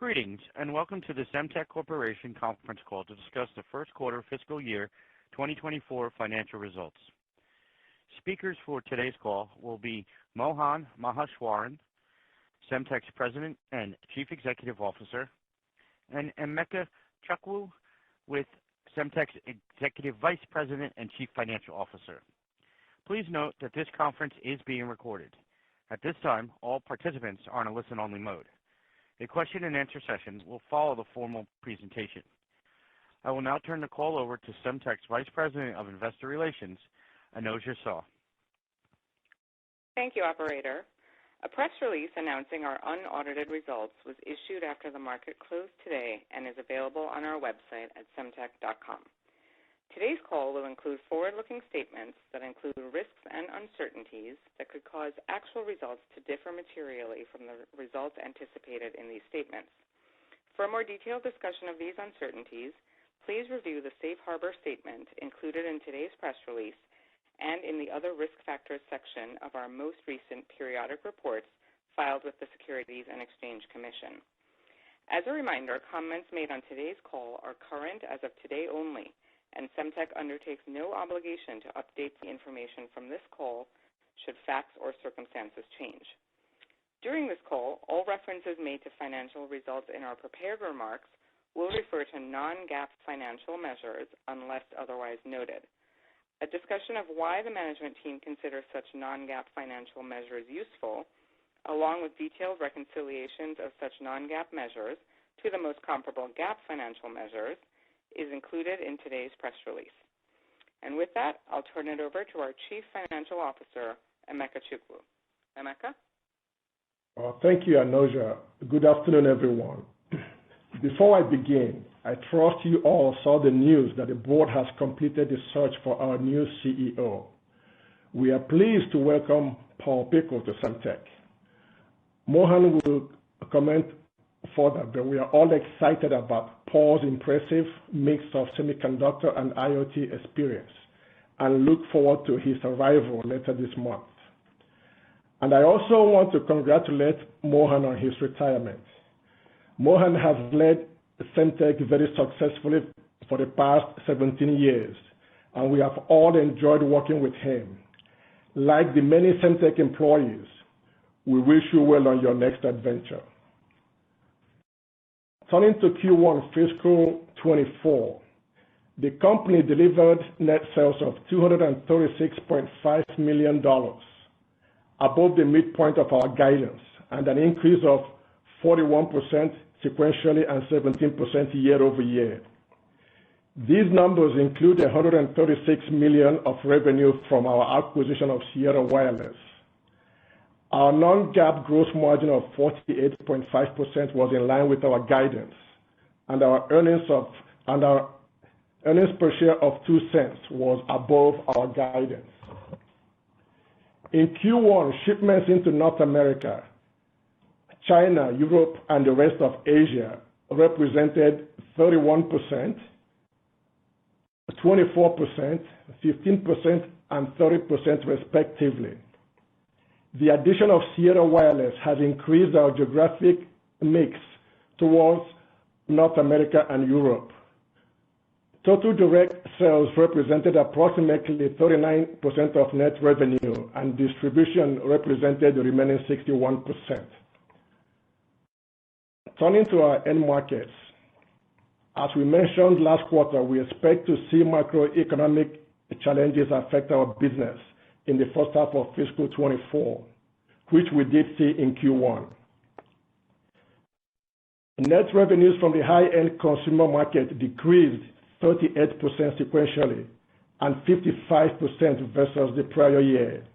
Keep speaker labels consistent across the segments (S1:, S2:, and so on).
S1: Greetings, and welcome to the Semtech Corporation conference call to discuss the first quarter fiscal year 2024 financial results. Speakers for today's call will be Mohan Maheswaran, Semtech's President and Chief Executive Officer, and Emeka Chukwu, with Semtech's Executive Vice President and Chief Financial Officer. Please note that this conference is being recorded. At this time, all participants are in a listen-only mode. A question-and-answer session will follow the formal presentation. I will now turn the call over to Semtech's Vice President of Investor Relations, Anoja Saw.
S2: Thank you, Operator. A press release announcing our unaudited results was issued after the market closed today and is available on our website at semtech.com. Today's call will include forward-looking statements that include risks and uncertainties that could cause actual results to differ materially from the results anticipated in these statements. For a more detailed discussion of these uncertainties, please review the Safe Harbor statement included in today's press release and in the Other Risk Factors section of our most recent periodic reports filed with the Securities and Exchange Commission. As a reminder, comments made on today's call are current as of today only, and Semtech undertakes no obligation to update the information from this call should facts or circumstances change. During this call, all references made to financial results in our prepared remarks will refer to non-GAAP financial measures unless otherwise noted. A discussion of why the management team considers such non-GAAP financial measures useful, along with detailed reconciliations of such non-GAAP measures to the most comparable GAAP financial measures, is included in today's press release. And with that, I'll turn it over to our Chief Financial Officer, Emeka Chukwu. Emeka?
S3: Thank you, Anoja. Good afternoon, everyone. Before I begin, I trust you all saw the news that the board has completed the search for our new CEO. We are pleased to welcome Paul Pickle to Semtech. Mohan will comment further, but we are all excited about Paul's impressive mix of semiconductor and IoT experience and look forward to his arrival later this month. And I also want to congratulate Mohan on his retirement. Mohan has led Semtech very successfully for the past 17 years, and we have all enjoyed working with him. Like the many Semtech employees, we wish you well on your next adventure. Turning to Q1 fiscal 24, the company delivered net sales of $236.5 million, above the midpoint of our guidance, and an increase of 41% sequentially and 17% year over year. These numbers include $136 million of revenue from our acquisition of Sierra Wireless. Our non-GAAP gross margin of 48.5% was in line with our guidance, and our earnings per share of 2 cents was above our guidance. In Q1, shipments into North America, China, Europe, and the rest of Asia represented 31%, 24%, 15%, and 30% respectively. The addition of Sierra Wireless has increased our geographic mix towards North America and Europe. Total direct sales represented approximately 39% of net revenue, and distribution represented the remaining 61%. Turning to our end markets, as we mentioned last quarter, we expect to see macroeconomic challenges affect our business in the first half of fiscal 24, which we did see in Q1. Net revenues from the high-end consumer market decreased 38% sequentially and 55% versus the prior year.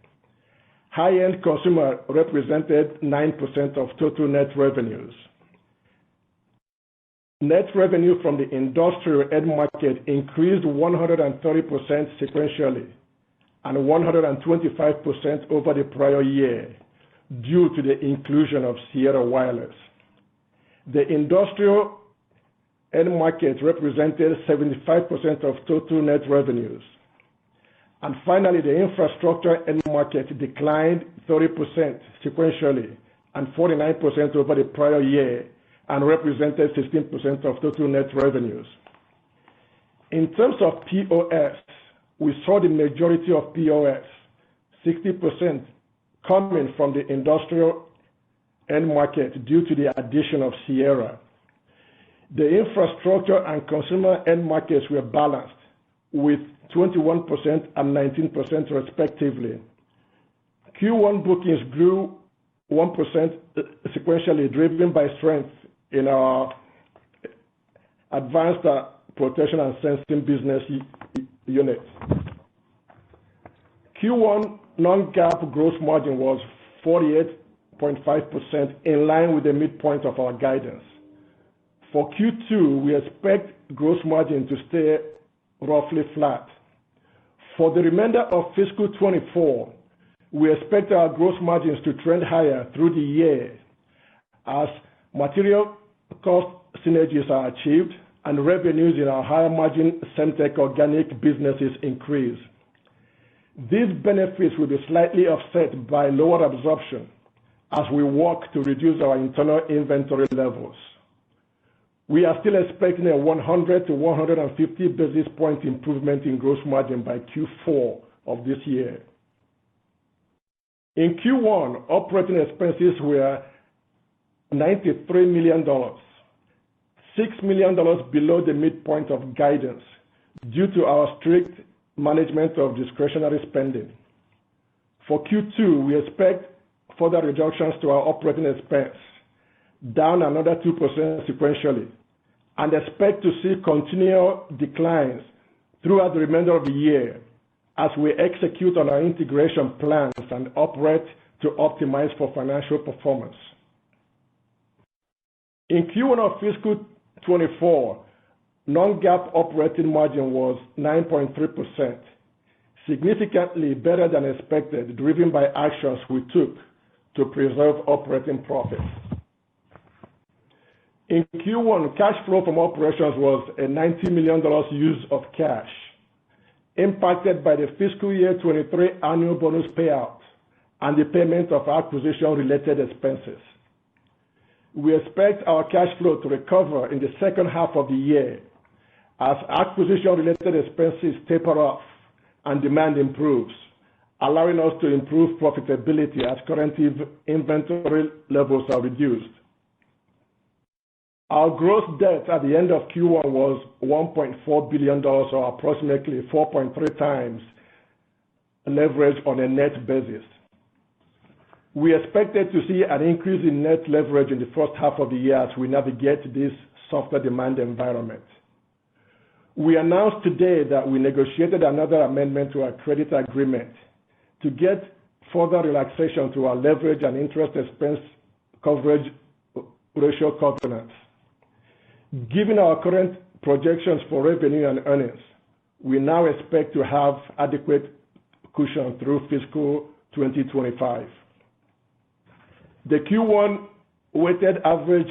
S3: High-end consumer represented 9% of total net revenues. Net revenue from the industrial end market increased 130% sequentially and 125% over the prior year due to the inclusion of Sierra Wireless. The industrial end market represented 75% of total net revenues. And finally, the infrastructure end market declined 30% sequentially and 49% over the prior year and represented 16% of total net revenues. In terms of POS, we saw the majority of POS, 60%, coming from the industrial end market due to the addition of Sierra. The infrastructure and consumer end markets were balanced with 21% and 19% respectively. Q1 bookings grew 1% sequentially, driven by strength in our advanced protection and sensing business unit. Q1 non-GAAP gross margin was 48.5%, in line with the midpoint of our guidance. For Q2, we expect gross margin to stay roughly flat. For the remainder of fiscal 24, we expect our gross margins to trend higher through the year as material cost synergies are achieved and revenues in our higher margin Semtech organic businesses increase. These benefits will be slightly offset by lower absorption as we work to reduce our internal inventory levels. We are still expecting a 100 to 150 basis point improvement in gross margin by Q4 of this year. In Q1, operating expenses were $93 million, $6 million below the midpoint of guidance due to our strict management of discretionary spending. For Q2, we expect further reductions to our operating expense, down another 2% sequentially, and expect to see continual declines throughout the remainder of the year as we execute on our integration plans and operate to optimize for financial performance. In Q1 of fiscal 24, non-GAAP operating margin was 9.3%, significantly better than expected, driven by actions we took to preserve operating profits. In Q1, cash flow from operations was a $90 million use of cash, impacted by the fiscal year 23 annual bonus payout and the payment of acquisition-related expenses. We expect our cash flow to recover in the second half of the year as acquisition-related expenses taper off and demand improves, allowing us to improve profitability as current inventory levels are reduced. Our gross debt at the end of Q1 was $1.4 billion, or approximately 4.3 times leverage on a net basis. We expected to see an increase in net leverage in the first half of the year as we navigate this softer demand environment. We announced today that we negotiated another amendment to our credit agreement to get further relaxation to our leverage and interest expense coverage ratio covenants. Given our current projections for revenue and earnings, we now expect to have adequate cushion through fiscal 2025. The Q1 weighted average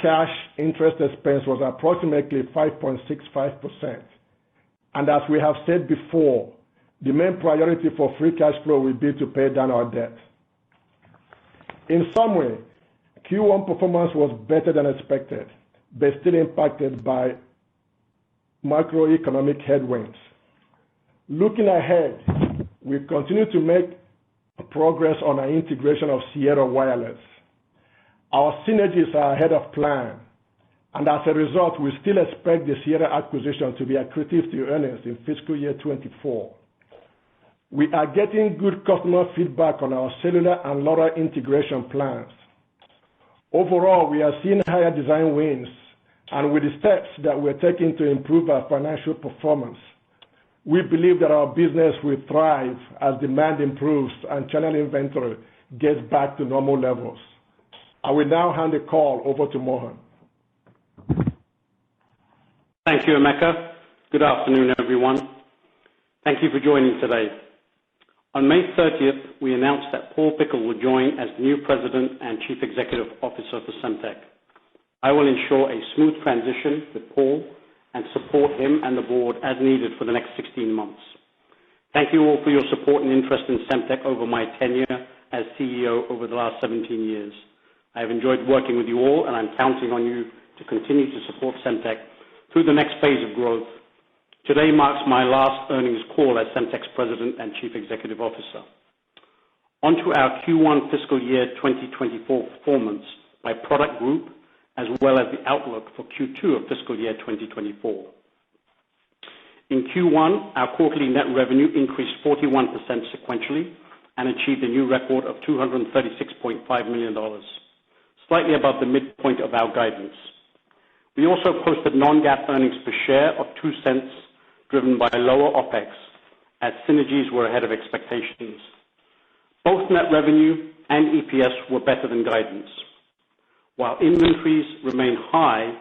S3: cash interest expense was approximately 5.65%. And as we have said before, the main priority for free cash flow will be to pay down our debt. In summary, Q1 performance was better than expected, but still impacted by macroeconomic headwinds. Looking ahead, we continue to make progress on our integration of Sierra Wireless. Our synergies are ahead of plan, and as a result, we still expect the Sierra acquisition to be accretive to earnings in fiscal year 24. We are getting good customer feedback on our cellular and LoRa integration plans. Overall, we are seeing higher design wins, and with the steps that we're taking to improve our financial performance, we believe that our business will thrive as demand improves and channel inventory gets back to normal levels. I will now hand the call over to Mohan.
S4: Thank you, Emeka. Good afternoon, everyone. Thank you for joining today. On May 30th, we announced that Paul Pickle will join as the new President and Chief Executive Officer for Semtech. I will ensure a smooth transition with Paul and support him and the board as needed for the next 16 months. Thank you all for your support and interest in Semtech over my tenure as CEO over the last 17 years. I have enjoyed working with you all, and I'm counting on you to continue to support Semtech through the next phase of growth. Today marks my last earnings call as Semtech's President and Chief Executive Officer. On to our Q1 fiscal year 2024 performance by product group, as well as the outlook for Q2 of fiscal year 2024. In Q1, our quarterly net revenue increased 41% sequentially and achieved a new record of $236.5 million, slightly above the midpoint of our guidance. We also posted non-GAAP earnings per share of 2 cents, driven by lower OPEX, as synergies were ahead of expectations. Both net revenue and EPS were better than guidance. While inventories remain high,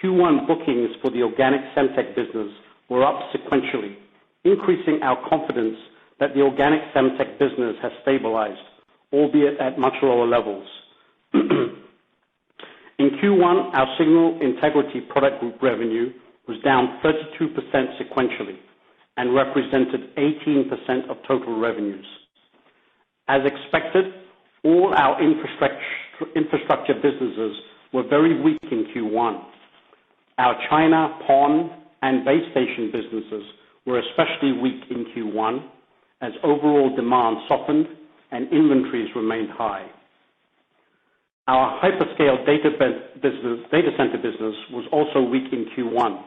S4: Q1 bookings for the organic Semtech business were up sequentially, increasing our confidence that the organic Semtech business has stabilized, albeit at much lower levels. In Q1, our signal integrity product group revenue was down 32% sequentially and represented 18% of total revenues. As expected, all our infrastructure businesses were very weak in Q1. Our China, PON, and base station businesses were especially weak in Q1 as overall demand softened and inventories remained high. Our hyperscale data center business was also weak in Q1,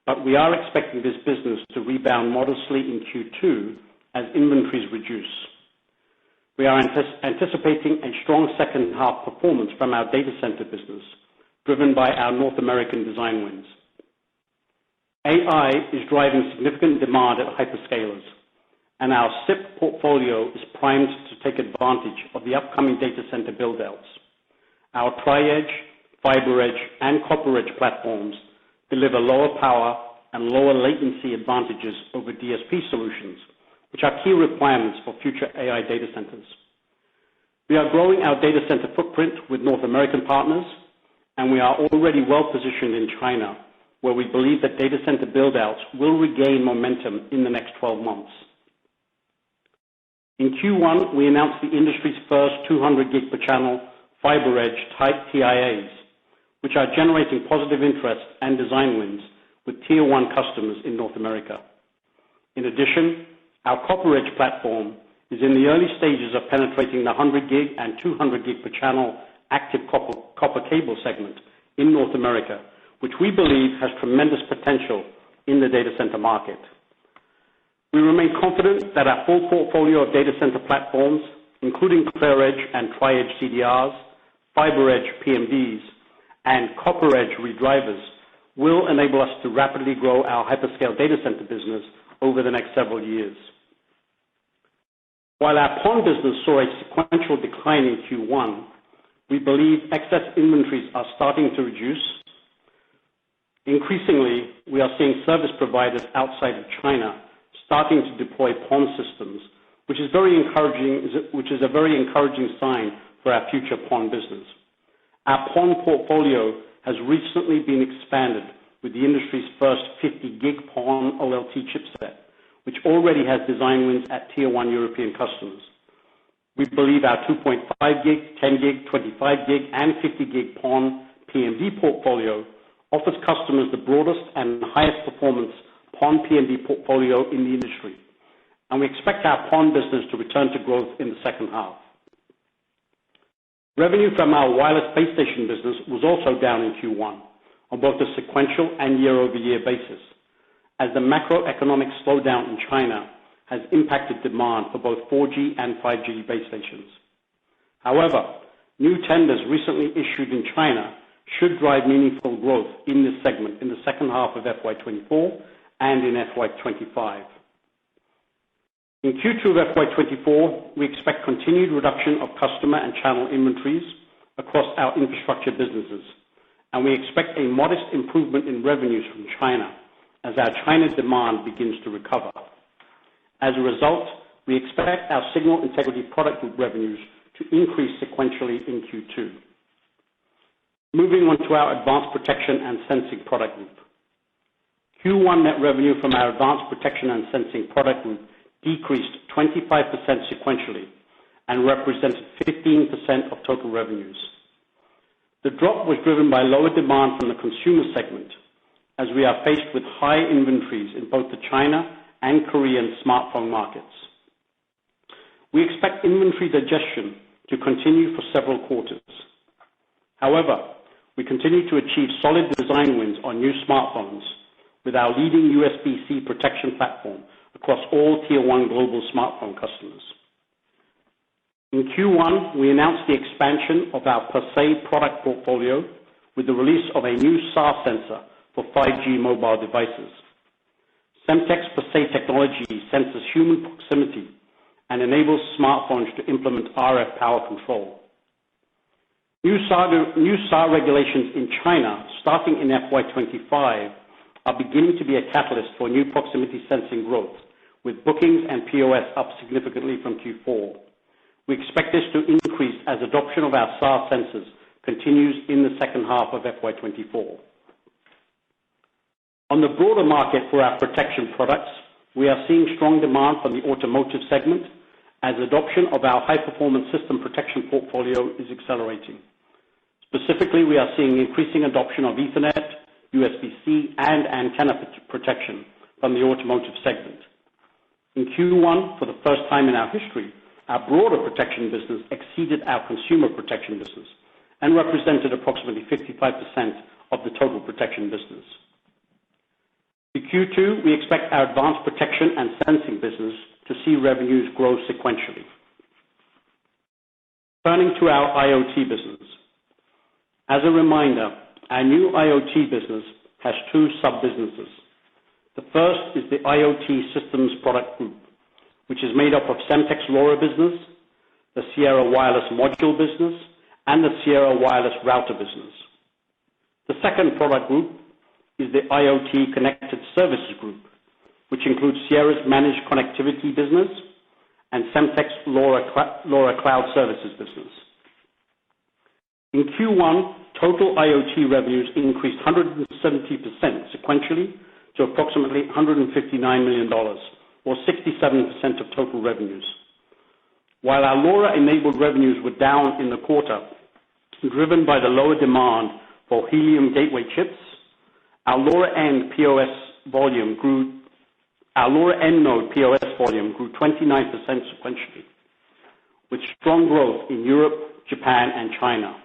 S4: but we are expecting this business to rebound modestly in Q2 as inventories reduce. We are anticipating a strong second half performance from our data center business, driven by our North American design wins. AI is driving significant demand at hyperscalers, and our SIP portfolio is primed to take advantage of the upcoming data center build-outs. Our Tri-Edge, FiberEdge, and CopperEdge platforms deliver lower power and lower latency advantages over DSP solutions, which are key requirements for future AI data centers. We are growing our data center footprint with North American partners, and we are already well positioned in China, where we believe that data center build-outs will regain momentum in the next 12 months. In Q1, we announced the industry's first 200 gig per channel FiberEdge type TIAs, which are generating positive interest and design wins with Tier 1 customers in North America. In addition, our CopperEdge platform is in the early stages of penetrating the 100 gig and 200 gig per channel active copper cable segment in North America, which we believe has tremendous potential in the data center market. We remain confident that our full portfolio of data center platforms, including ClearEdge and Tri-Edge CDRs, FiberEdge PMDs, and CopperEdge redrivers, will enable us to rapidly grow our hyperscale data center business over the next several years. While our PON business saw a sequential decline in Q1, we believe excess inventories are starting to reduce. Increasingly, we are seeing service providers outside of China starting to deploy PON systems, which is a very encouraging sign for our future PON business. Our PON portfolio has recently been expanded with the industry's first 50 gig PON OLT chipset, which already has design wins at Tier 1 European customers. We believe our 2.5 gig, 10 gig, 25 gig, and 50 gig PON PMD portfolio offers customers the broadest and highest performance PON PMD portfolio in the industry, and we expect our PON business to return to growth in the second half. Revenue from our wireless base station business was also down in Q1 on both a sequential and year-over-year basis, as the macroeconomic slowdown in China has impacted demand for both 4G and 5G base stations. However, new tenders recently issued in China should drive meaningful growth in this segment in the second half of FY24 and in FY25. In Q2 of FY24, we expect continued reduction of customer and channel inventories across our infrastructure businesses, and we expect a modest improvement in revenues from China as our China demand begins to recover. As a result, we expect our signal integrity product group revenues to increase sequentially in Q2. Moving on to our advanced protection and sensing product group. Q1 net revenue from our advanced protection and sensing product group decreased 25% sequentially and represented 15% of total revenues. The drop was driven by lower demand from the consumer segment, as we are faced with high inventories in both the China and Korean smartphone markets. We expect inventory digestion to continue for several quarters. However, we continue to achieve solid design wins on new smartphones with our leading USB-C protection platform across all Tier 1 global smartphone customers. In Q1, we announced the expansion of our PerSe product portfolio with the release of a new SAR sensor for 5G mobile devices. Semtech's PerSe technology senses human proximity and enables smartphones to implement RF power control. New SAR regulations in China, starting in FY25, are beginning to be a catalyst for new proximity sensing growth, with bookings and POS up significantly from Q4. We expect this to increase as adoption of our SAR sensors continues in the second half of FY24. On the broader market for our protection products, we are seeing strong demand from the automotive segment as adoption of our high-performance system protection portfolio is accelerating. Specifically, we are seeing increasing adoption of Ethernet, USB-C, and antenna protection from the automotive segment. In Q1, for the first time in our history, our broader protection business exceeded our consumer protection business and represented approximately 55% of the total protection business. In Q2, we expect our advanced protection and sensing business to see revenues grow sequentially. Turning to our IoT business. As a reminder, our new IoT business has two sub-businesses. The first is the IoT Systems Product Group, which is made up of Semtech's LoRa business, the Sierra Wireless Module business, and the Sierra Wireless Router business. The second product group is the IoT Connected Services Group, which includes Sierra's Managed Connectivity business and Semtech's LoRa Cloud Services business. In Q1, total IoT revenues increased 170% sequentially to approximately $159 million, or 67% of total revenues. While our LoRa-enabled revenues were down in the quarter, driven by the lower demand for helium gateway chips, our LoRa end node POS volume grew 29% sequentially, with strong growth in Europe, Japan, and China.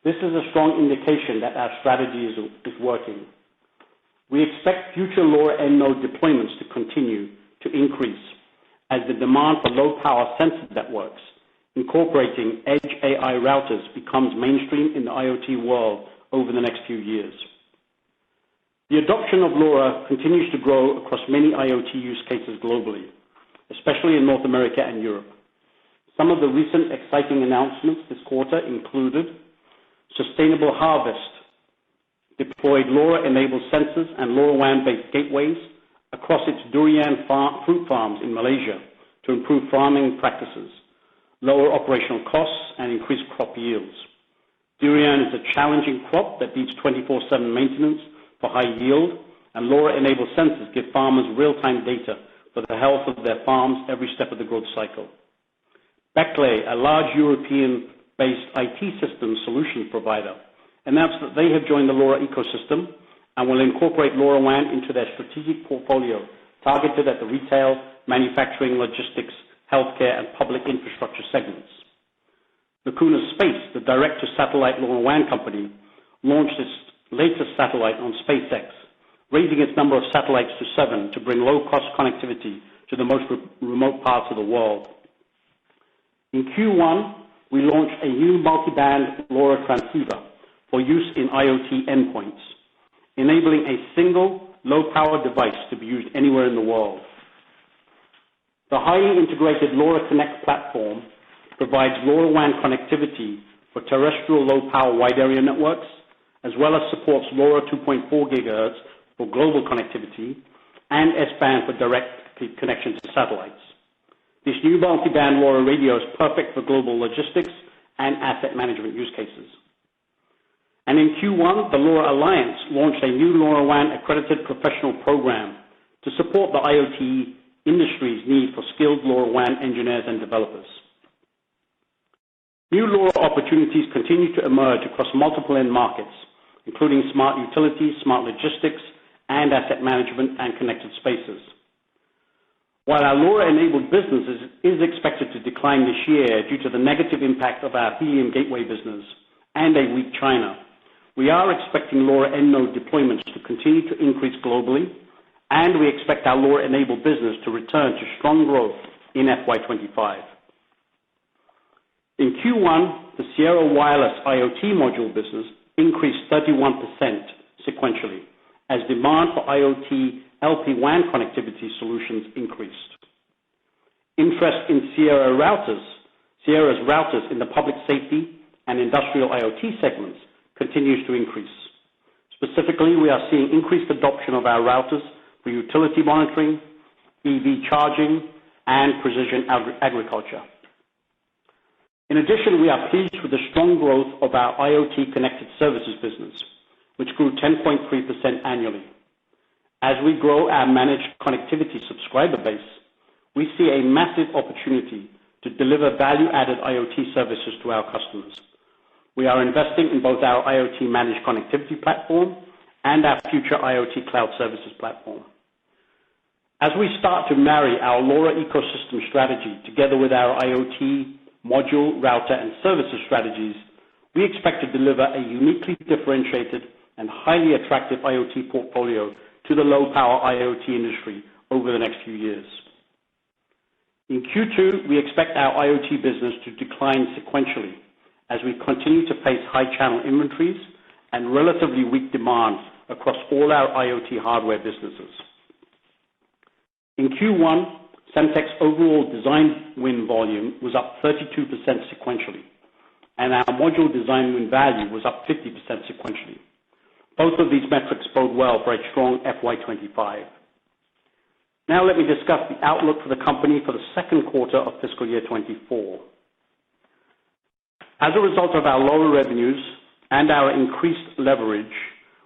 S4: This is a strong indication that our strategy is working. We expect future LoRa end node deployments to continue to increase as the demand for low-power sensor networks incorporating edge AI routers becomes mainstream in the IoT world over the next few years. The adoption of LoRa continues to grow across many IoT use cases globally, especially in North America and Europe. Some of the recent exciting announcements this quarter included Sustainable Harvest deployed LoRa-enabled sensors and LoRaWAN-based gateways across its durian fruit farms in Malaysia to improve farming practices, lower operational costs, and increase crop yields. Durian is a challenging crop that needs 24/7 maintenance for high yield, and LoRa-enabled sensors give farmers real-time data for the health of their farms every step of the growth cycle. Beckley, a large European-based IT systems solution provider, announced that they have joined the LoRa ecosystem and will incorporate LoRaWAN into their strategic portfolio targeted at the retail, manufacturing, logistics, healthcare, and public infrastructure segments. Lacuna Space, the direct-to-satellite LoRaWAN company, launched its latest satellite on SpaceX, raising its number of satellites to 7 to bring low-cost connectivity to the most remote parts of the world. In Q1, we launched a new multiband LoRa transceiver for use in IoT endpoints, enabling a single low-power device to be used anywhere in the world. The highly integrated LoRa Connect platform provides LoRaWAN connectivity for terrestrial low-power wide area networks, as well as supports LoRa 2.4 GHz for global connectivity and S-band for direct connection to satellites. This new multi-band LoRa radio is perfect for global logistics and asset management use cases. And in Q1, the LoRa Alliance launched a new LoRaWAN accredited professional program to support the IoT industry's need for skilled LoRaWAN engineers and developers. New LoRa opportunities continue to emerge across multiple end markets, including smart utilities, smart logistics, and asset management and connected spaces. While our LoRa-enabled business is expected to decline this year due to the negative impact of our helium gateway business and a weak China, we are expecting LoRa end node deployments to continue to increase globally, and we expect our LoRa-enabled business to return to strong growth in FY25. In Q1, the Sierra Wireless IoT module business increased 31% sequentially as demand for IoT LPWAN connectivity solutions increased. Interest in Sierra's routers in the public safety and industrial IoT segments continues to increase. Specifically, we are seeing increased adoption of our routers for utility monitoring, EV charging, and precision agriculture. In addition, we are pleased with the strong growth of our IoT connected services business, which grew 10.3% annually. As we grow our managed connectivity subscriber base, we see a massive opportunity to deliver value-added IoT services to our customers. We are investing in both our IoT managed connectivity platform and our future IoT cloud services platform. As we start to marry our LoRa ecosystem strategy together with our IoT module, router, and services strategies, we expect to deliver a uniquely differentiated and highly attractive IoT portfolio to the low-power IoT industry over the next few years. In Q2, we expect our IoT business to decline sequentially as we continue to face high channel inventories and relatively weak demand across all our IoT hardware businesses. In Q1, Semtech's overall design win volume was up 32% sequentially, and our module design win value was up 50% sequentially. Both of these metrics bode well for a strong FY25. Now let me discuss the outlook for the company for the second quarter of fiscal year 24. As a result of our lower revenues and our increased leverage,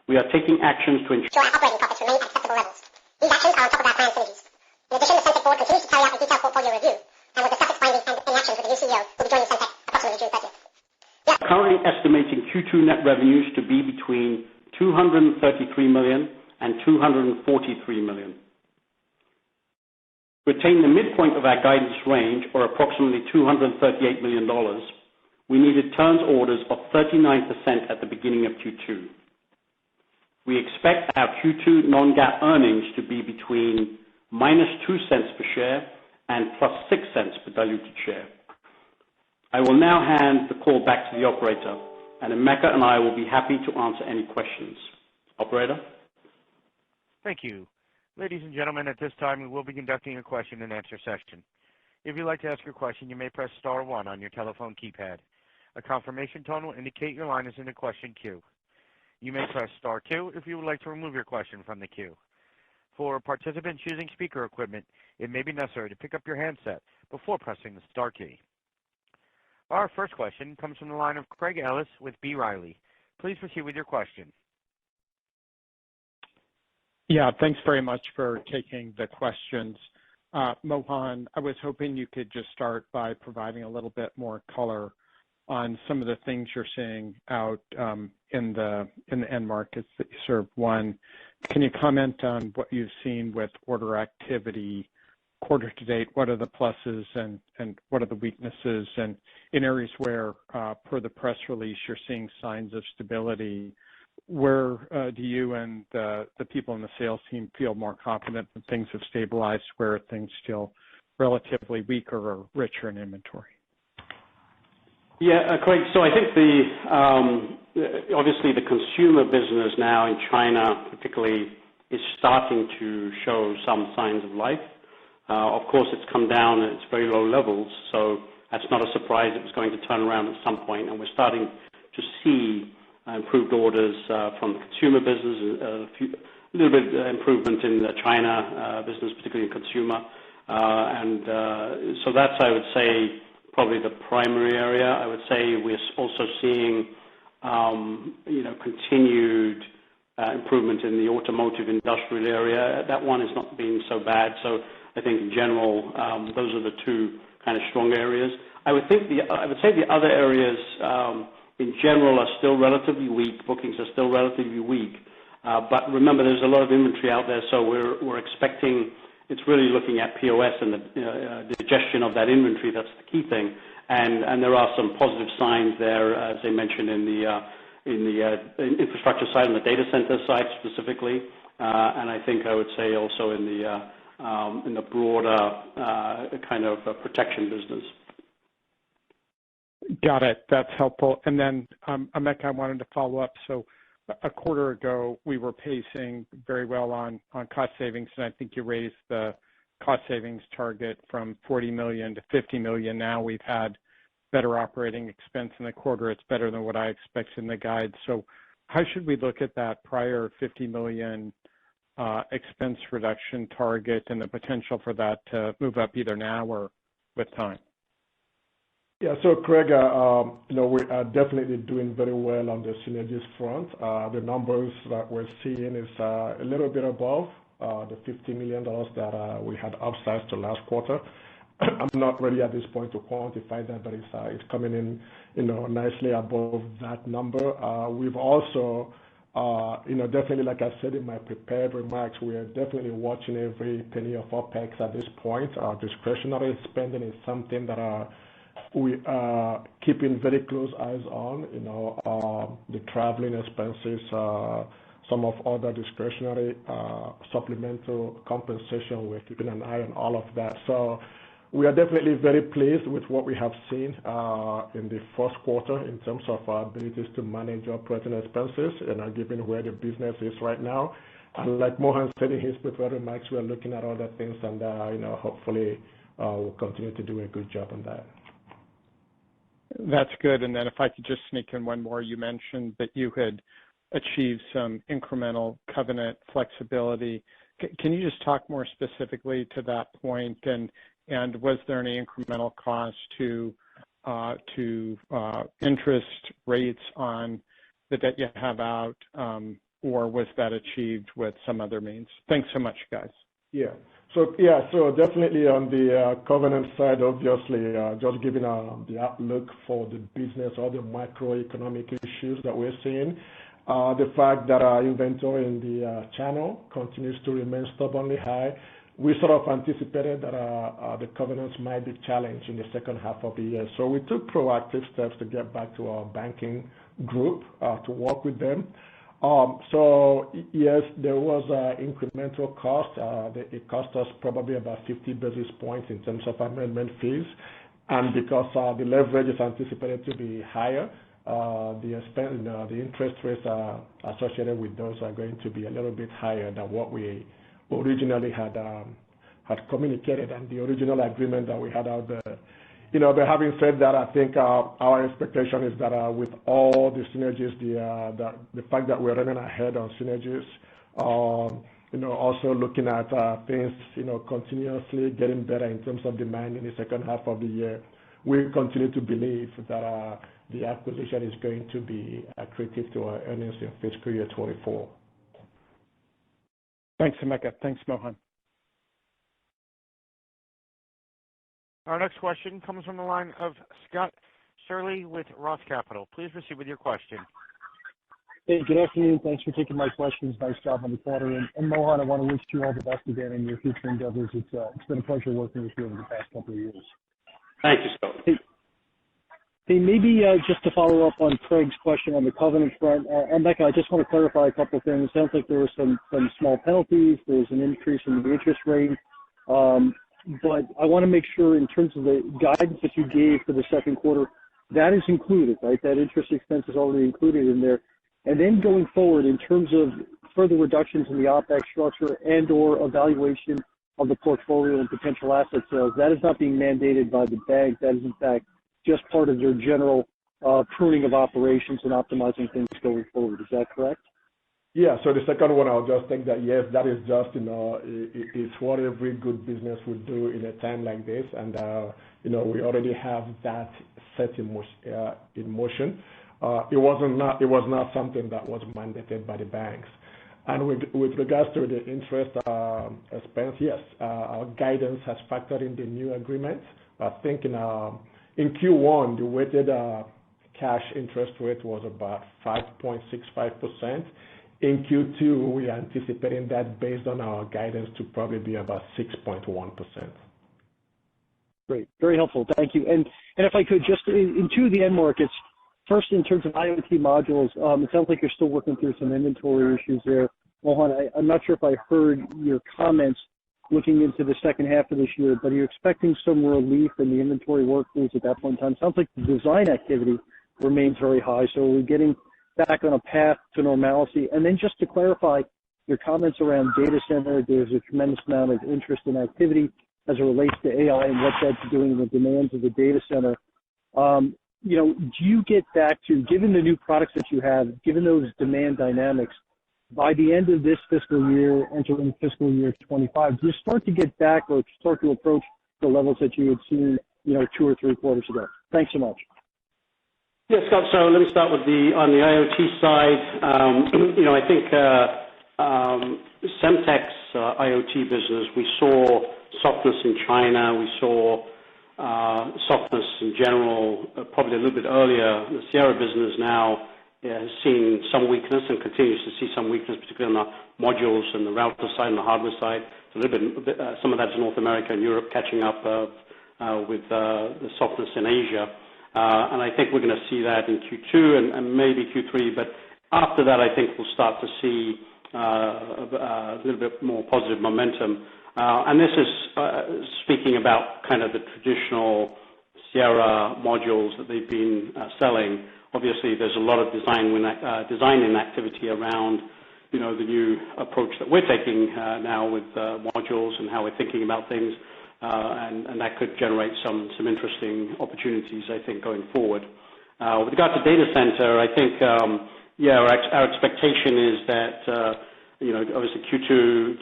S4: we are taking actions to ensure our operating profits remain at acceptable levels. These actions are on top of our planned synergies. In addition, the Semtech board continues to carry out a detailed portfolio review and will discuss its findings and actions with the new CEO who will be joining Semtech approximately June 30th. We are currently estimating Q2 net revenues to be between $233 million and $243 million. To attain the midpoint of our guidance range, or approximately $238 million, we needed turns orders of 39% at the beginning of Q2. We expect our Q2 non-GAAP earnings to be between -2 cents per share and +6 cents per diluted share. I will now hand the call back to the operator, and Emeka and I will be happy to answer any questions. Operator?
S1: Thank you. Ladies and gentlemen, at this time we will be conducting a question-and-answer session. If you'd like to ask your question, you may press star 1 on your telephone keypad. A confirmation tone will indicate your line is in the question queue. You may press star 2 if you would like to remove your question from the queue. For participants using speaker equipment, it may be necessary to pick up your handset before pressing the star key. Our first question comes from the line of Craig Ellis with B. Riley. Please proceed with your question.
S5: Yeah, thanks very much for taking the questions. Mohan, I was hoping you could just start by providing a little bit more color on some of the things you're seeing out in the end markets that you serve. One, can you comment on what you've seen with order activity quarter to date? What are the pluses and what are the weaknesses? And in areas where, per the press release, you're seeing signs of stability, where do you and the people in the sales team feel more confident that things have stabilized, where are things still relatively weaker or richer in inventory?
S4: Yeah, Craig, so I think obviously the consumer business now in China particularly is starting to show some signs of life. Of course, it's come down at its very low levels, so that's not a surprise. It was going to turn around at some point, and we're starting to see improved orders from the consumer business, a little bit improvement in the China business, particularly in consumer. So that's, I would say, probably the primary area. I would say we're also seeing, continued improvement in the automotive industrial area. That one has not been so bad. So I think in general, those are the two kind of strong areas. I would say the other areas in general are still relatively weak. Bookings are still relatively weak. But remember, there's a lot of inventory out there, so we're expecting. It's really looking at POS and the digestion of that inventory. That's the key thing. And there are some positive signs there, as I mentioned in the infrastructure side and the data center side specifically. And I think I would say also in the broader kind of protection business.
S5: Got it. That's helpful. And then, Emeka, I wanted to follow up. So a quarter ago, we were pacing very well on cost savings, and I think you raised the cost savings target from 40 million to 50 million. Now we've had better operating expense in the quarter. It's better than what I expected in the guide. So how should we look at that prior 50 million expense reduction target and the potential for that to move up either now or with time?
S3: Yeah, so Craig, we are definitely doing very well on the synergies front. The numbers that we're seeing is a little bit above the $50 million that we had upsized to last quarter. I'm not ready at this point to quantify that, but it's coming in, nicely above that number. We've also, definitely, like I said in my prepared remarks, we are definitely watching every penny of OPEX at this point. Discretionary spending is something that we are keeping very close eyes on, the traveling expenses, some of other discretionary supplemental compensation. We're keeping an eye on all of that. So we are definitely very pleased with what we have seen in the first quarter in terms of our abilities to manage operating expenses, given where the business is right now. And like Mohan said in his prepared remarks, we are looking at other things, and hopefully we'll continue to do a good job on that.
S5: That's good. And then if I could just sneak in one more, you mentioned that you had achieved some incremental covenant flexibility. Can you just talk more specifically to that point? And was there any incremental cost to interest rates on the debt you have out, or was that achieved with some other means? Thanks so much, guys.
S3: Yeah. So definitely on the covenant side, obviously, just giving the outlook for the business or the macroeconomic issues that we're seeing, the fact that our inventory in the channel continues to remain stubbornly high, we sort of anticipated that the covenants might be challenged in the second half of the year. So we took proactive steps to get back to our banking group to work with them. So yes, there was incremental cost. It cost us probably about 50 basis points in terms of amendment fees. And because the leverage is anticipated to be higher, the interest rates associated with those are going to be a little bit higher than what we originally had communicated and the original agreement that we had out there. But having said that, I think our expectation is that with all the synergies, the fact that we're running ahead on synergies, also looking at things, continuously getting better in terms of demand in the second half of the year, we continue to believe that the acquisition is going to be accretive to our earnings in fiscal year 24.
S5: Thanks, Emeka. Thanks, Mohan.
S1: Our next question comes from the line of Scott Searle with Roth Capital. Please proceed with your question.
S6: Hey, good afternoon. Thanks for taking my questions. Nice job on the quarter. And Mohan, I want to wish you all the best again in your future endeavors. It's been a pleasure working with you over the past couple of years.
S4: Thank you, Scott.
S6: Hey, maybe just to follow up on Craig's question on the covenant front, Emeka, I just want to clarify a couple of things. It sounds like there were some small penalties. There was an increase in the interest rate. But I want to make sure in terms of the guidance that you gave for the second quarter, that is included, right? That interest expense is already included in there. And then going forward, in terms of further reductions in the OPEX structure and or evaluation of the portfolio and potential asset sales, that is not being mandated by the bank. That is, in fact, just part of your general pruning of operations and optimizing things going forward. Is that correct?
S3: Yeah, so the second one, I'll just think that, yes, that is just, it's what every good business would do in a time like this. And, we already have that set in motion. It was not something that was mandated by the banks. And with regards to the interest expense, yes, our guidance has factored in the new agreement I think in Q1, the weighted cash interest rate was about 5.65%. In Q2, we are anticipating that based on our guidance to probably be about 6.1%.
S6: Great. Very helpful. Thank you. And if I could, just into the end markets, first in terms of IoT modules, it sounds like you're still working through some inventory issues there. Mohan, I'm not sure if I heard your comments looking into the second half of this year, but are you expecting some relief in the inventory workloads at that point in time? Sounds like the design activity remains very high, so we're getting back on a path to normalcy. And then just to clarify your comments around data center, there's a tremendous amount of interest and activity as it relates to AI and what that's doing in the demands of the data center. Do you get back to, given the new products that you have, given those demand dynamics, by the end of this fiscal year, entering fiscal year 25, do you start to get back or start to approach the levels that you had seen, 2 or 3 quarters ago? Thanks so much.
S4: Yes, Scott. So let me start with on the IoT side. I think Semtech's IoT business, we saw softness in China. We saw softness in general, probably a little bit earlier. The Sierra business now has seen some weakness and continues to see some weakness, particularly on the modules and the router side and the hardware side. A little bit, some of that's North America and Europe catching up with the softness in Asia. And I think we're going to see that in Q2 and maybe Q3. But after that, I think we'll start to see a little bit more positive momentum. And this is speaking about kind of the traditional Sierra modules that they've been selling. Obviously, there's a lot of design-in activity around, the new approach that we're taking now with modules and how we're thinking about things, and that could generate some interesting opportunities, I think, going forward. With regard to data center, I think, our expectation is that, obviously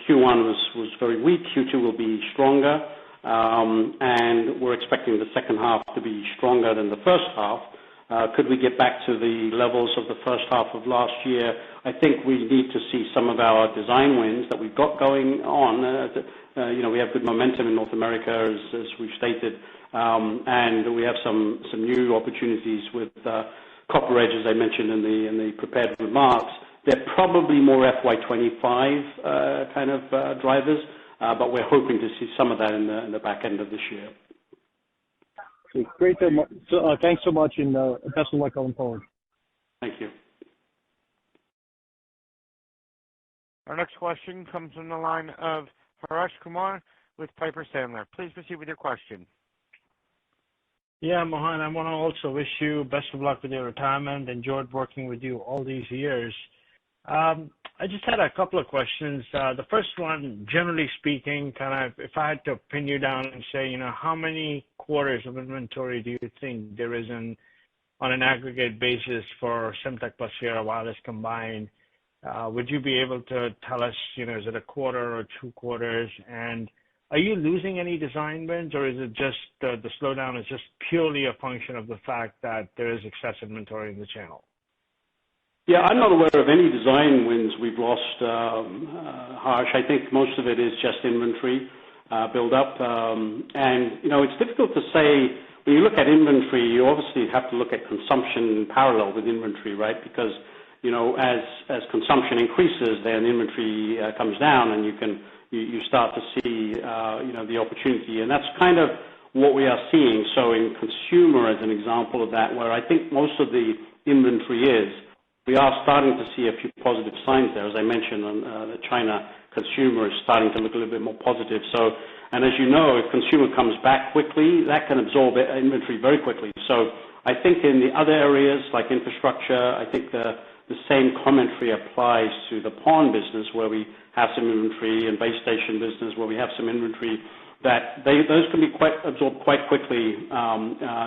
S4: Q1 was very weak. Q2 will be stronger, and we're expecting the second half to be stronger than the first half. Could we get back to the levels of the first half of last year? I think we need to see some of our design wins that we've got going on. We have good momentum in North America, as we've stated, and we have some new opportunities with Copper Edge, as I mentioned in the prepared remarks. They're probably more FY25 kind of drivers, but we're hoping to see some of that in the back end of this year.
S6: Great. So, thanks so much, and best of luck going forward.
S4: Thank you.
S1: Our next question comes from the line of Harish Kumar with Piper Sandler. Please proceed with your question.
S7: Yeah, Mohan, I want to also wish you best of luck with your retirement. Enjoyed working with you all these years. I just had a couple of questions. The first one, generally speaking, kind of, if I had to pin you down and say, how many quarters of inventory do you think there is on an aggregate basis for Semtech plus Sierra Wireless combined? Would you be able to tell us, is it a quarter or 2 quarters? And are you losing any design wins, or is it just the slowdown is just purely a function of the fact that there is excess inventory in the channel?
S4: Yeah, I'm not aware of any design wins we've lost, Harsh. I think most of it is just inventory build-up. And, it's difficult to say. When you look at inventory, you obviously have to look at consumption in parallel with inventory, right? Because, as consumption increases, then inventory comes down, and you start to see, the opportunity. And that's kind of what we are seeing. So in consumer, as an example of that, where I think most of the inventory is, we are starting to see a few positive signs there. As I mentioned, the China consumer is starting to look a little bit more positive. So, and as you know, if consumer comes back quickly, that can absorb inventory very quickly. So I think in the other areas like infrastructure, I think the same commentary applies to the PON business, where we have some inventory, and base station business where we have some inventory, that those can be absorbed quite quickly,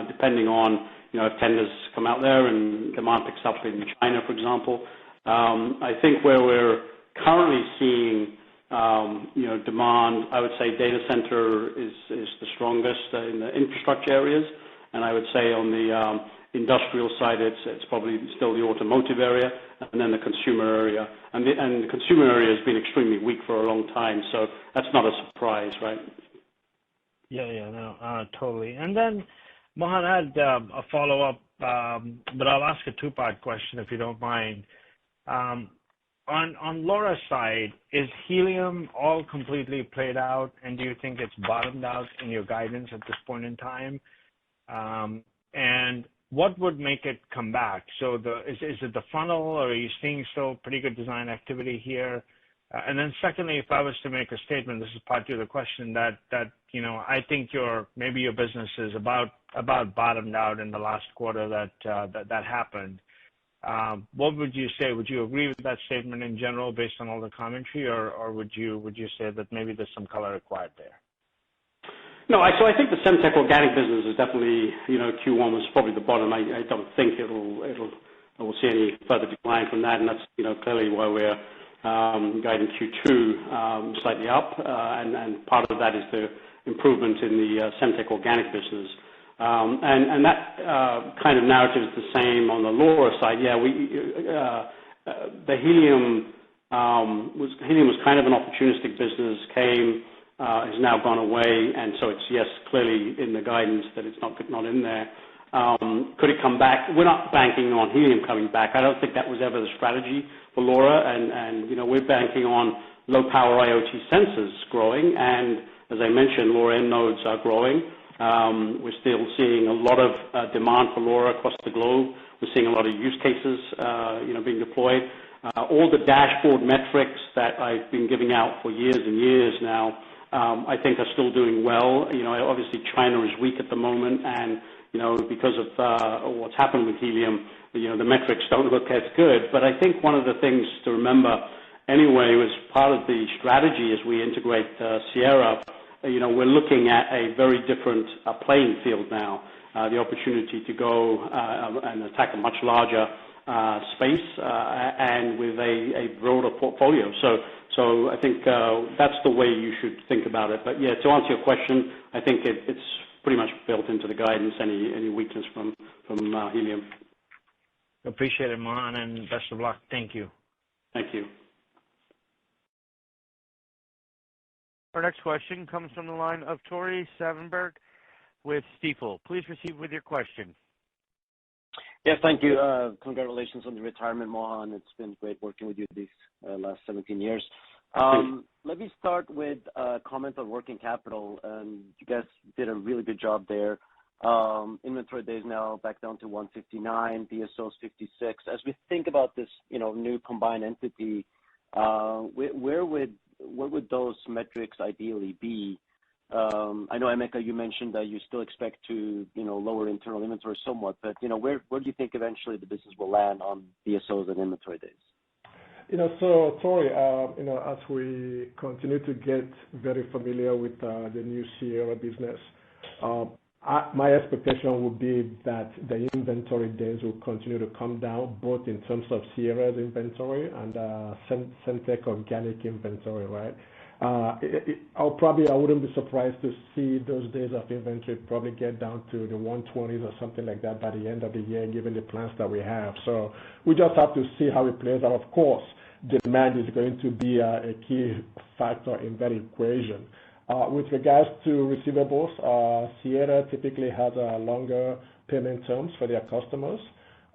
S4: depending on if tenders come out there and demand picks up in China, for example. I think where we're currently seeing demand, I would say data center is the strongest in the infrastructure areas, and I would say on the industrial side, it's probably still the automotive area, and then the consumer area. And the consumer area has been extremely weak for a long time, so that's not a surprise, right?
S7: Totally. And then, Mohan, I had a follow-up, but I'll ask a two-part question if you don't mind. On LoRa's side, is helium all completely played out, and do you think it's bottomed out in your guidance at this point in time? And what would make it come back? So is it the funnel, or are you seeing still pretty good design activity here? And then secondly, if I was to make a statement, this is part two of the question, that I think maybe your business is about bottomed out in the last quarter that happened. What would you say? Would you agree with that statement in general based on all the commentary, or would you say that maybe there's some color required there?
S4: No, so I think the Semtech organic business is definitely, Q1 was probably the bottom. I don't think we'll see any further decline from that, and that's clearly why we're guiding Q2 slightly up, and part of that is the improvement in the Semtech organic business. And that kind of narrative is the same on the LoRa side. Yeah, the helium was kind of an opportunistic business, has now gone away, and so it's, yes, clearly in the guidance that it's not in there. Could it come back? We're not banking on helium coming back. I don't think that was ever the strategy for LoRa, and we're banking on low-power IoT sensors growing, and as I mentioned, LoRa end nodes are growing. We're still seeing a lot of demand for LoRa across the globe. We're seeing a lot of use cases, being deployed. All the dashboard metrics that I've been giving out for years and years now, I think are still doing well. Obviously China is weak at the moment, and because of what's happened with helium, the metrics don't look as good. But I think one of the things to remember anyway was part of the strategy as we integrate Sierra. We're looking at a very different playing field now, the opportunity to go and attack a much larger space and with a broader portfolio. So I think that's the way you should think about it. But yeah, to answer your question, I think it's pretty much built into the guidance, any weakness from helium.
S7: Appreciate it, Mohan, and best of luck. Thank you.
S4: Thank you.
S1: Our next question comes from the line of Tore Svanberg with Stifel. Please proceed with your question.
S8: Yes, thank you. Congratulations on the retirement, Mohan. It's been great working with you these last 17 years. Let me start with a comment on working capital. You guys did a really good job there. Inventory days now back down to 159, DSOs 56. As we think about this, new combined entity, where would those metrics ideally be? I know, Emeka, you mentioned that you still expect to, lower internal inventory somewhat, but, where do you think eventually the business will land on DSOs and inventory days?
S3: So, Tori, as we continue to get very familiar with the new Sierra business, my expectation would be that the inventory days will continue to come down, both in terms of Sierra's inventory and Semtech organic inventory, right? I wouldn't be surprised to see those days of inventory probably get down to the 120s or something like that by the end of the year, given the plans that we have. So we just have to see how it plays out. Of course, demand is going to be a key factor in that equation. With regards to receivables, Sierra typically has longer payment terms for their customers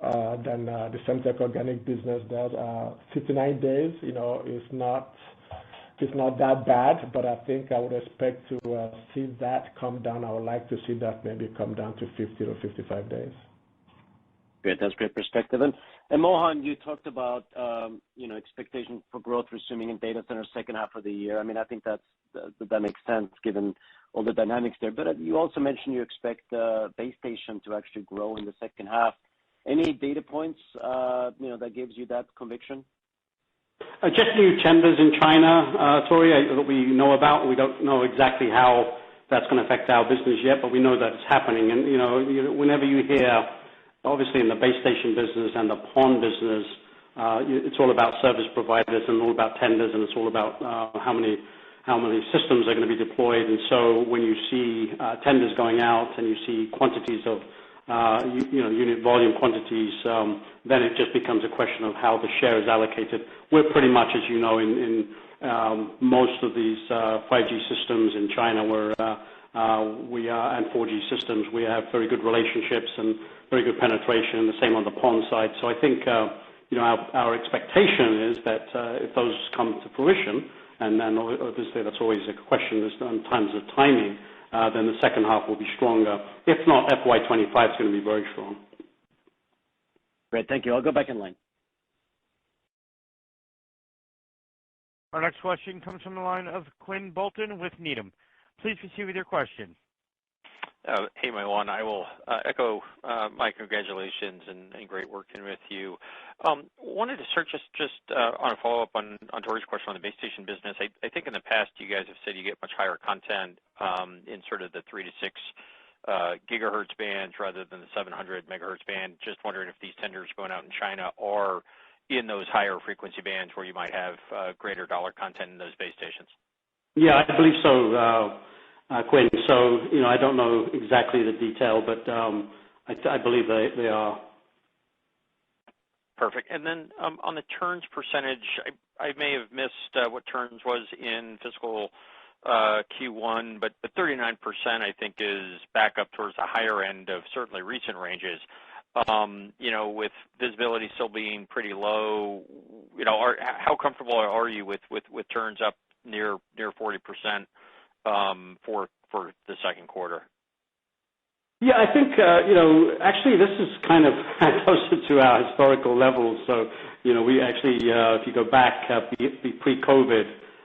S3: than the Semtech organic business does. 59 days, it's not that bad, but I think I would expect to see that come down. I would like to see that maybe come down to 50 or 55 days.
S8: Great, that's great perspective. And Mohan, you talked about expectation for growth resuming in data center second half of the year. I mean, I think that makes sense given all the dynamics there. But you also mentioned you expect base station to actually grow in the second half. Any data points that gives you that conviction?
S4: Just new tenders in China, Tori, that we know about. We don't know exactly how that's going to affect our business yet, but we know that it's happening. And whenever you hear, obviously in the base station business and the PON business, it's all about service providers and all about tenders, and it's all about how many systems are going to be deployed. And so when you see tenders going out and you see quantities of unit volume quantities, then it just becomes a question of how the share is allocated. We're pretty much, as you know, in most of these 5G systems in China, we're and 4G systems, we have very good relationships and very good penetration, the same on the PON side. So I think, our expectation is that if those come to fruition, and then obviously that's always a question in terms of timing, then the second half will be stronger. If not, FY25 is going to be very strong.
S8: Great, thank you. I'll go back in line.
S1: Our next question comes from the line of Quinn Bolton with Needham. Please proceed with your question.
S9: Hey, Mohan. I will echo my congratulations and great working with you. Wanted to start just on a follow-up on Tore's question on the base station business. I think in the past you guys have said you get much higher content in sort of the 3 to 6 gigahertz bands rather than the 700 megahertz band. Just wondering if these tenders going out in China are in those higher frequency bands where you might have greater dollar content in those base stations.
S4: Yeah, I believe so, Quinn. So, I don't know exactly the detail, but I believe they are.
S9: Perfect. And then on the turns percentage, I may have missed what turns was in fiscal Q1, but 39% I think is back up towards the higher end of certainly recent ranges. With visibility still being pretty low, how comfortable are you with turns up near 40% for the second quarter?
S4: Yeah, I think, actually this is kind of closer to our historical levels. So, we actually, if you go back pre-COVID,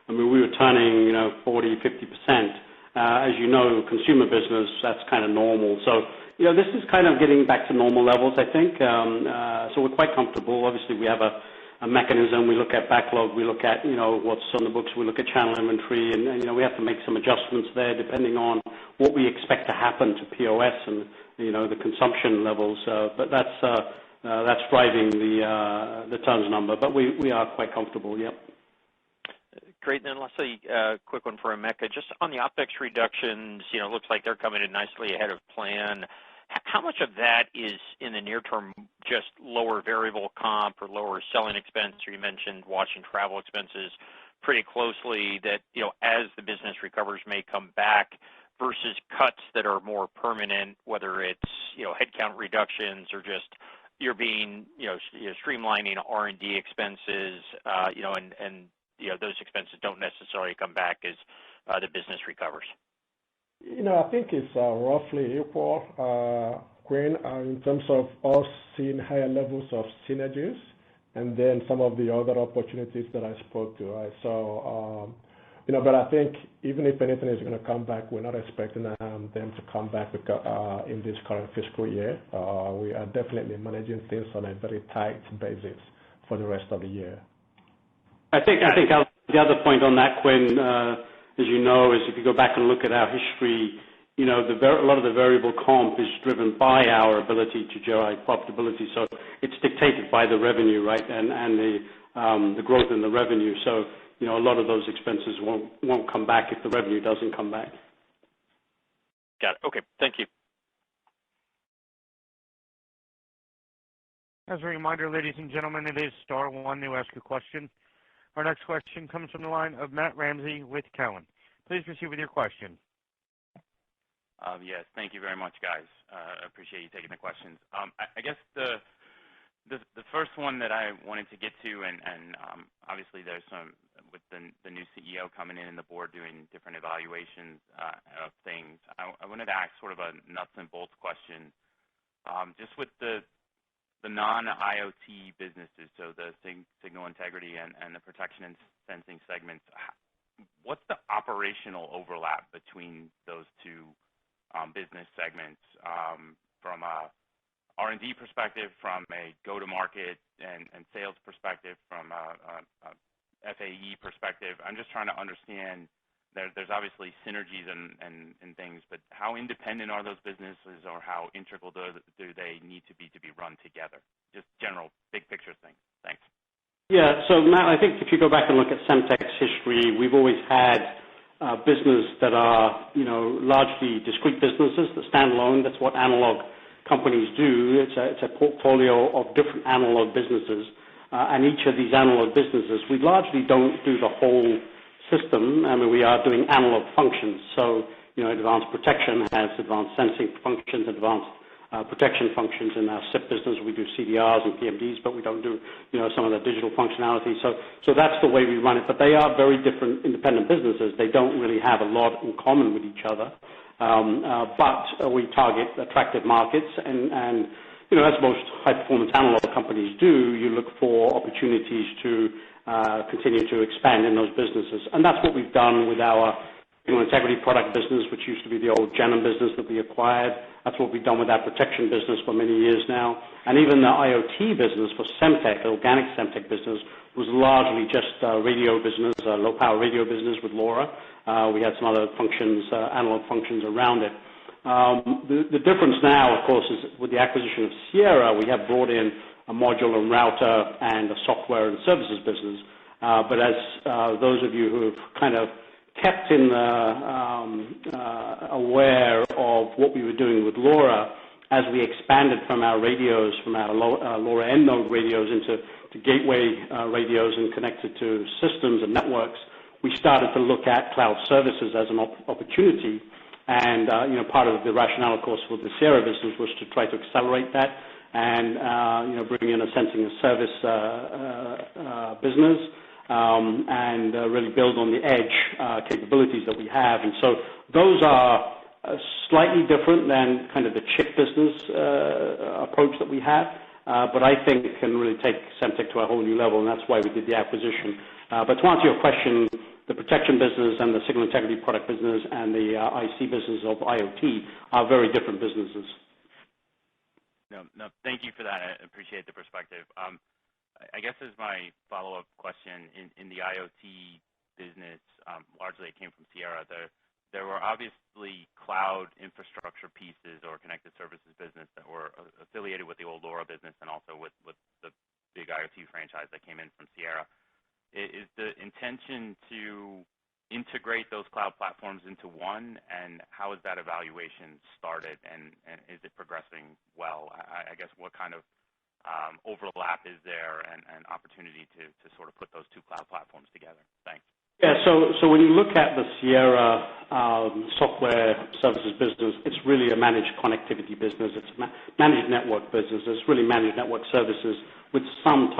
S4: I mean, we were turning, 40, 50%. As you know, consumer business, that's kind of normal. So, this is kind of getting back to normal levels, I think. So we're quite comfortable. Obviously, we have a mechanism. We look at backlog. We look at, what's on the books. We look at channel inventory. And we have to make some adjustments there depending on what we expect to happen to POS and, the consumption levels. But that's driving the tons number. But we are quite comfortable, yep.
S9: Great. And then lastly, quick one for Emeka. Just on the OpEx reductions, it looks like they're coming in nicely ahead of plan. How much of that is in the near term just lower variable comp or lower selling expense? Or you mentioned watching travel expenses pretty closely that, as the business recovers may come back versus cuts that are more permanent, whether it's, headcount reductions or just you're being, streamlining R&D expenses, and those expenses don't necessarily come back as the business recovers.
S3: I think it's roughly equal, Quinn, in terms of us seeing higher levels of synergies and then some of the other opportunities that I spoke to, right? So, but I think even if anything is going to come back, we're not expecting them to come back in this current fiscal year. We are definitely managing things on a very tight basis for the rest of the year.
S4: I think the other point on that, Quinn, as you know, is if you go back and look at our history, a lot of the variable comp is driven by our ability to generate profitability. So it's dictated by the revenue, right, and the growth in the revenue. So, a lot of those expenses won't come back if the revenue doesn't come back.
S9: Got it. Okay. Thank you.
S1: As a reminder, ladies and gentlemen, it is star one to ask a question. Our next question comes from the line of Matt Ramsey with Cowen. Please proceed with your question.
S10: Yes, thank you very much, guys. Appreciate you taking the questions. I guess the first one that I wanted to get to, and obviously there's some with the new CEO coming in and the board doing different evaluations of things. I wanted to ask sort of a nuts and bolts question, just with the non-IoT businesses, so the signal integrity and the protection and sensing segments. What's the operational overlap between those two business segments from a R&D perspective, from a go-to-market and sales perspective, from a FAE perspective? I'm just trying to understand. There's obviously synergies and things, but how independent are those businesses, or how integral do they need to be run together? Just general big picture things. Thanks.
S4: Yeah. So Matt, I think if you go back and look at Semtech's history, we've always had business that are largely discrete businesses that stand alone. That's what analog companies do. It's a portfolio of different analog businesses, and each of these analog businesses, we largely don't do the whole system. I mean, we are doing analog functions. So, advanced protection has advanced sensing functions, advanced protection functions. In our SIP business, we do CDRs and PMDs, but we don't do, some of the digital functionality. So that's the way we run it. But they are very different independent businesses. They don't really have a lot in common with each other. But we target attractive markets, and as most high-performance analog companies do, you look for opportunities to continue to expand in those businesses. And that's what we've done with our integrity product business, which used to be the old Genom business that we acquired. That's what we've done with our protection business for many years now. And even the IoT business for Semtech, the organic Semtech business, was largely just radio business, low-power radio business with LoRa. We had some other functions, analog functions around it. The difference now, of course, is with the acquisition of Sierra, we have brought in a module and router and a software and services business. But as those of you who have kind of kept in aware of what we were doing with LoRa, as we expanded from our radios, from our LoRa end node radios into gateway radios and connected to systems and networks, we started to look at cloud services as an opportunity. And part of the rationale, of course, for the Sierra business was to try to accelerate that and bring in a sensing and service business. And really build on the edge capabilities that we have. And so those are slightly different than kind of the chip business approach that we have, but I think it can really take Semtech to a whole new level, and that's why we did the acquisition. But to answer your question, the protection business and the signal integrity product business and the IC business of IoT are very different businesses.
S10: No, thank you for that. I appreciate the perspective. I guess as my follow-up question, in the IoT business, largely it came from Sierra, there were obviously cloud infrastructure pieces or connected services business that were affiliated with the old LoRa business and also with the big IoT franchise that came in from Sierra. Is the intention to integrate those cloud platforms into one, and how has that evaluation started, and is it progressing well? I guess what kind of overlap is there and opportunity to sort of put those two cloud platforms together? Thanks.
S4: Yeah, so when you look at the Sierra software services business, it's really a managed connectivity business. It's a managed network business. It's really managed network services with some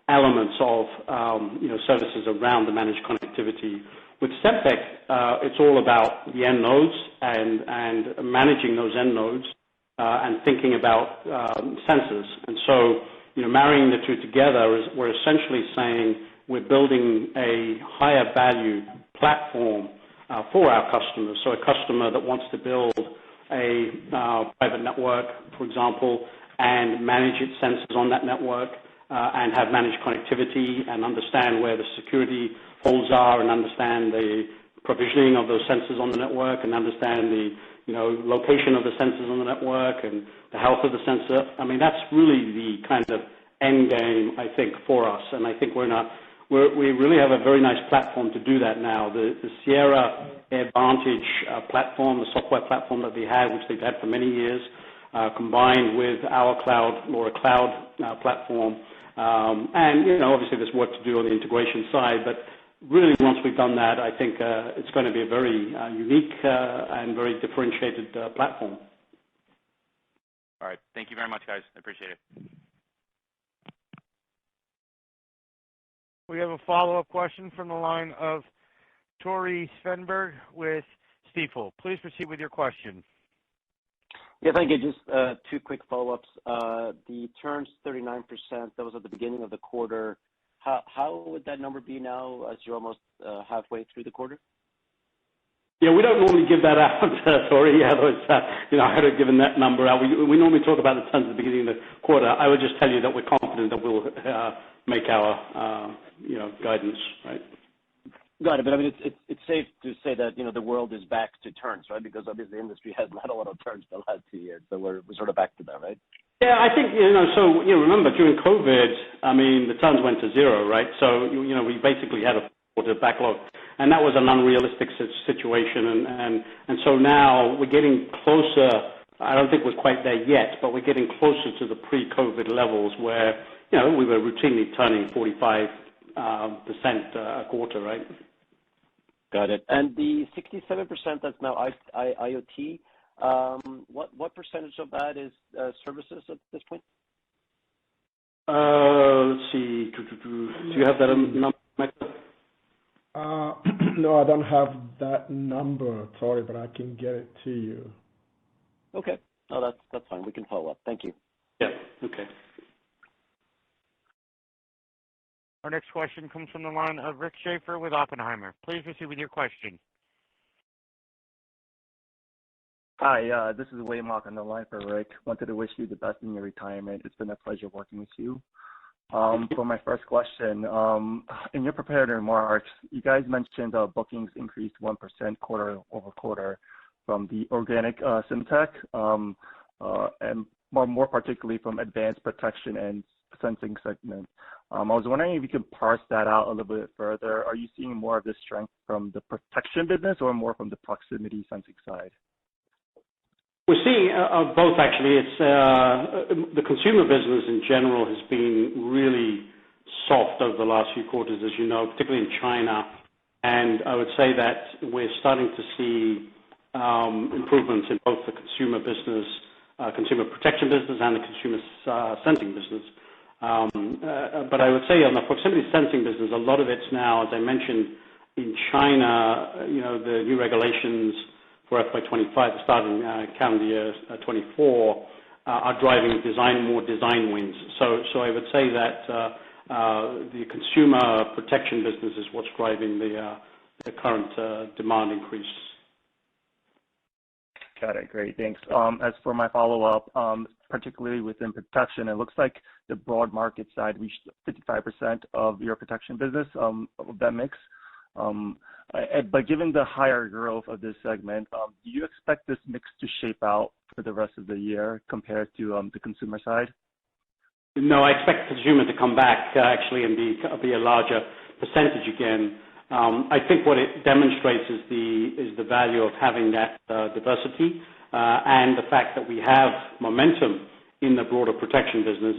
S4: elements of services around the managed connectivity. With Semtech, it's all about the end nodes and managing those end nodes. And thinking about sensors. And so, marrying the two together, we're essentially saying we're building a higher value platform for our customers. So a customer that wants to build a private network, for example, and manage its sensors on that network and have managed connectivity and understand where the security holes are and understand the provisioning of those sensors on the network and understand the location of the sensors on the network and the health of the sensor. I mean, that's really the kind of end game, I think, for us. And I think we really have a very nice platform to do that now. The Sierra Advantage platform, the software platform that they had, which they've had for many years, combined with our cloud, LoRa Cloud platform. And, obviously there's work to do on the integration side, but really, once we've done that, I think it's going to be a very unique and very differentiated platform.
S10: All right. Thank you very much, guys. I appreciate it.
S1: We have a follow-up question from the line of Tore Svanberg with Stifel. Please proceed with your question.
S8: Yeah, thank you. Just two quick follow-ups. The turns 39%, that was at the beginning of the quarter. How would that number be now as you're almost halfway through the quarter?
S4: Yeah, we don't normally give that out, Tori. Otherwise, I had given that number out. We normally talk about the turns at the beginning of the quarter. I would just tell you that we're confident that we'll make our guidance, right?
S8: Got it. But I mean, it's safe to say that the world is back to turns, right? Because obviously the industry hasn't had a lot of turns the last 2 years, so we're sort of back to that, right?
S4: Yeah, I think remember during COVID, I mean, the turns went to zero, right? So we basically had a quarter backlog, and that was an unrealistic situation, and so now we're getting closer. I don't think we're quite there yet, but we're getting closer to the pre-COVID levels where we were routinely turning 45% a quarter, right?
S8: Got it. And the 67% that's now IoT, what percentage of that is services at this point?
S4: Let's see. Do you have that number, Mecca?
S3: No, I don't have that number, sorry, but I can get it to you.
S8: Okay. No, that's fine. We can follow up. Thank you.
S4: Yeah. Okay.
S1: Our next question comes from the line of Rick Schaefer with Oppenheimer. Please proceed with your question.
S11: Hi, this is Wei Mok on the line for Rick. Wanted to wish you the best in your retirement. It's been a pleasure working with you. For my first question, in your prepared remarks, you guys mentioned bookings increased 1% quarter over quarter from the organic Semtech, and more particularly from advanced protection and sensing segment. I was wondering if you could parse that out a little bit further. Are you seeing more of this strength from the protection business or more from the proximity sensing side?
S4: We're seeing both, actually. It's the consumer business in general has been really soft over the last few quarters, as you know, particularly in China. And I would say that we're starting to see improvements in both the consumer business, consumer protection business, and the consumer sensing business. But I would say on the proximity sensing business, a lot of it's now, as I mentioned, in China, the new regulations for FY25, starting calendar year 24, are driving more design wins. So I would say that the consumer protection business is what's driving the current demand increase.
S11: Got it. Great. Thanks. As for my follow-up, particularly within protection, it looks like the broad market side reached 55% of your protection business, of that mix. But given the higher growth of this segment, do you expect this mix to shape out for the rest of the year compared to the consumer side?
S4: No, I expect consumer to come back actually and be a larger percentage again. I think what it demonstrates is the value of having that diversity and the fact that we have momentum in the broader protection business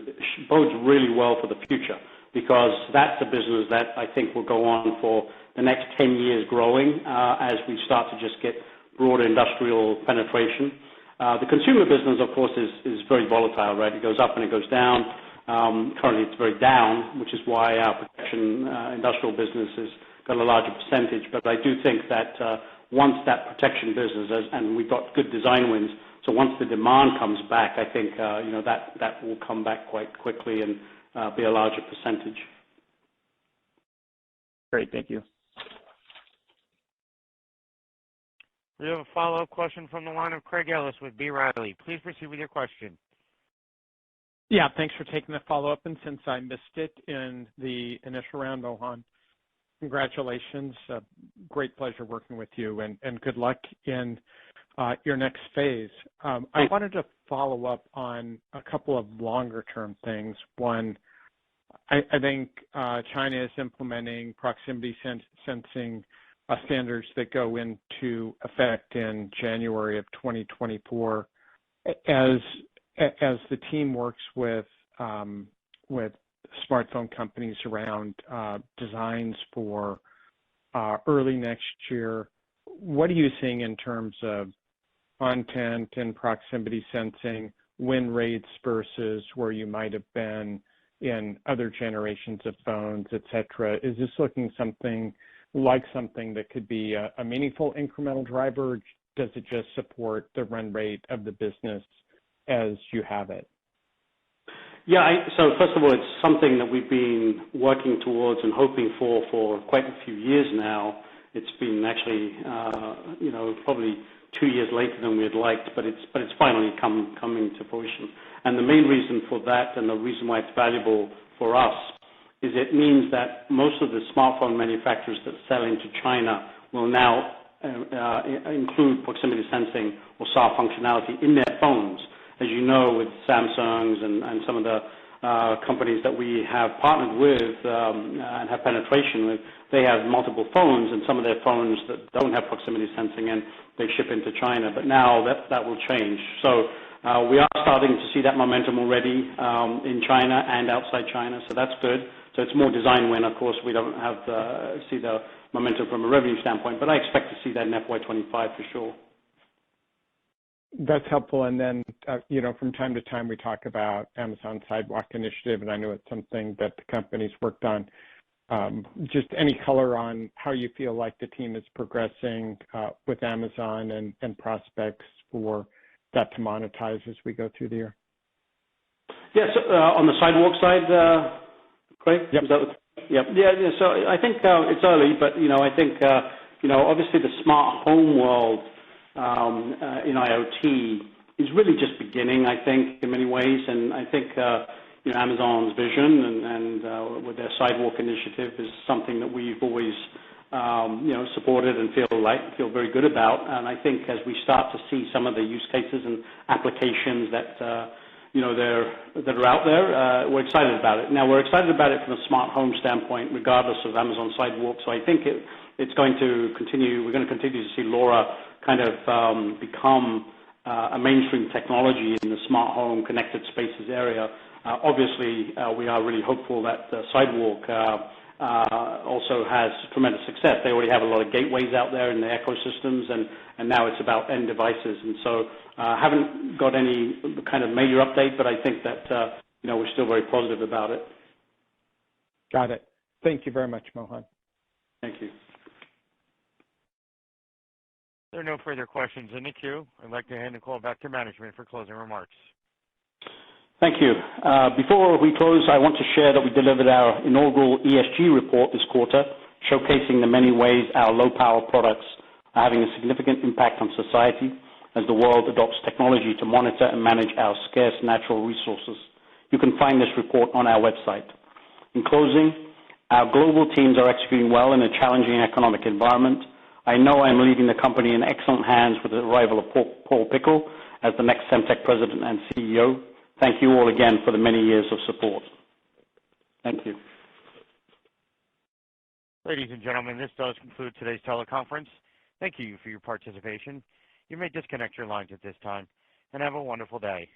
S4: bodes really well for the future, because that's a business that I think will go on for the next 10 years growing as we start to just get broader industrial penetration. The consumer business, of course, is very volatile, right? It goes up and it goes down. Currently, it's very down, which is why our protection industrial business has got a larger percentage. But I do think that once that protection business, and we've got good design wins, so once the demand comes back, I think that will come back quite quickly and be a larger percentage.
S11: Great, thank you.
S1: We have a follow-up question from the line of Craig Ellis with B. Riley. Please proceed with your question.
S5: Yeah, thanks for taking the follow-up. And since I missed it in the initial round, Mohan, congratulations. Great pleasure working with you, and good luck in your next phase. I wanted to follow up on a couple of longer-term things. One, I think China is implementing proximity sensing standards that go into effect in January of 2024. As the team works with smartphone companies around designs for early next year, what are you seeing in terms of content and proximity sensing, win rates versus where you might have been in other generations of phones, et cetera? Is this looking something that could be a meaningful incremental driver, or does it just support the run rate of the business as you have it?
S4: Yeah, so first of all, it's something that we've been working towards and hoping for quite a few years now. It's been actually, probably 2 years later than we had liked, but it's finally coming to fruition. And the main reason for that, and the reason why it's valuable for us, is it means that most of the smartphone manufacturers that sell into China will now include proximity sensing or SAR functionality in their phones. As you know, with Samsung's and some of the companies that we have partnered with and have penetration with, they have multiple phones, and some of their phones that don't have proximity sensing, and they ship into China. But now that will change. So we are starting to see that momentum already in China and outside China, so that's good. So it's more design win. Of course, we don't have see the momentum from a revenue standpoint, but I expect to see that in FY25 for sure.
S5: That's helpful. And then, from time to time, we talk about Amazon Sidewalk Initiative, and I know it's something that the company's worked on. Just any color on how you feel like the team is progressing with Amazon and prospects for that to monetize as we go through the year?
S4: Yes, on the sidewalk side, Craig?
S5: Yep.
S4: Yep. Yeah, so I think it's early, but, I think, obviously the smart home world in IoT is really just beginning, I think, in many ways. And I think, Amazon's vision and with their sidewalk initiative is something that we've always, supported and feel very good about. And I think as we start to see some of the use cases and applications that, that are out there, we're excited about it. Now, we're excited about it from a smart home standpoint, regardless of Amazon Sidewalk. So I think it's going to continue. We're going to continue to see LoRa kind of become a mainstream technology in the smart home connected spaces area. Obviously, we are really hopeful that Sidewalk also has tremendous success. They already have a lot of gateways out there in the ecosystems, and now it's about end devices. And so haven't got any kind of major update, but I think that, we're still very positive about it.
S5: Got it. Thank you very much, Mohan.
S4: Thank you.
S1: There are no further questions in the queue. I'd like to hand the call back to management for closing remarks.
S4: Thank you. Before we close, I want to share that we delivered our inaugural ESG report this quarter, showcasing the many ways our low-power products are having a significant impact on society as the world adopts technology to monitor and manage our scarce natural resources. You can find this report on our website. In closing, our global teams are executing well in a challenging economic environment. I know I'm leaving the company in excellent hands with the arrival of Paul Pickle as the next Semtech president and CEO. Thank you all again for the many years of support. Thank you.
S1: Ladies and gentlemen, this does conclude today's teleconference. Thank you for your participation. You may disconnect your lines at this time, and have a wonderful day.